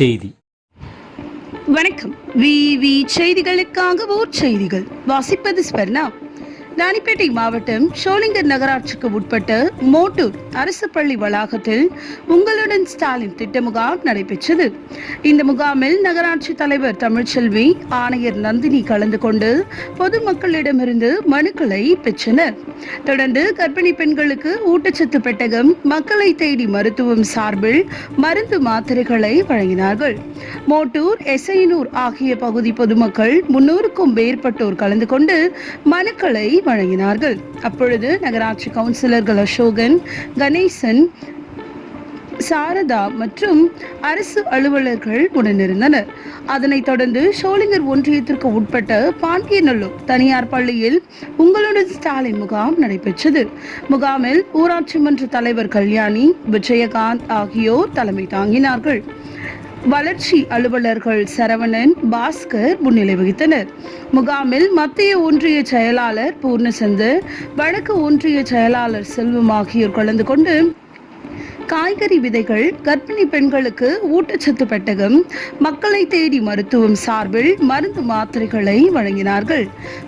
செய்தி. வணக்கம். செய்திகளுக்காக ஊர் செய்திகள் வாசிப்பது ஸ்வர்ணா. ராணிப்பேட்டை மாவட்டம் ஷோலிங்கர் நகராட்சிக்கு உட்பட்ட மோட்டூர் அரசு பள்ளி வளாகத்தில் உங்களுடன் ஸ்டாலின் திட்ட முகாம் நடைபெற்றது. இந்த முகாமில் நகராட்சி தலைவர் தமிழ்ச்செல்வி, ஆணையர் நந்தினி கலந்து கொண்டு பொதுமக்களிடமிருந்து மனுக்களை பெற்றனர். தொடர்ந்து கர்ப்பிணி பெண்களுக்கு ஊட்டச்சத்து பெட்டகம், மக்களை தேடி மருத்துவம் சார்பில் மருந்து மாத்திரைகளை வழங்கினார்கள். மோட்டூர், எசையனூர் ஆகிய பகுதி பொதுமக்கள் 300க்கும் மேற்பட்டோர் கலந்து கொண்டு மனுக்களை வழங்கினார்கள். அப்பொழுது நகராட்சி கவுன்சிலர்கள் அசோகன், கணேசன், சாரதா மற்றும் அரசு அலுவலர்கள் உடனிருந்தனர். அதனைத் தொடர்ந்து ஷோலிங்கர் ஒன்றியத்திற்கு உட்பட்ட பாண்டியநல்லூர் தனியார் பள்ளியில் உங்களுடன் ஸ்டாலின் முகாம் நடைபெற்றது. முகாமில் ஊராட்சி மன்ற தலைவர் கல்யாணி, விஜயகாந்த் ஆகியோர் தலைமை தாங்கினார்கள். வளர்ச்சி அலுவலர்கள் சரவணன், பாஸ்கர் முன்னிலை வகித்தனர். முகாமில் மத்திய ஒன்றிய செயலாளர் பூர்ணசந்தர், வடக்கு ஒன்றிய செயலாளர் செல்வம் ஆகியோர் கலந்து கொண்டு காய்கறி விதைகள், கர்ப்பிணி பெண்களுக்கு ஊட்டச்சத்து பெட்டகம், மக்களை தேடி மருத்துவம் சார்பில் மருந்து மாத்திரைகளை வழங்கினார்கள்.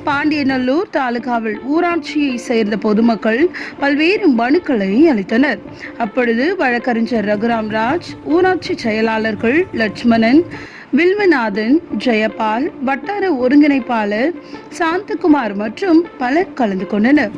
பாண்டியநல்லூர் தாலுகாவில் ஊராட்சியை சேர்ந்த பொதுமக்கள் பல்வேறு மனுக்களை அளித்தனர். அப்பொழுது வழக்கறிஞர் ரகுராம்ராஜ், ஊராட்சி செயலாளர்கள் லட்சுமணன், வில்வநாதன், ஜெயபால், வட்டார ஒருங்கிணைப்பாளர் சாந்தகுமார் மற்றும் பலர் கலந்து கொண்டனர்.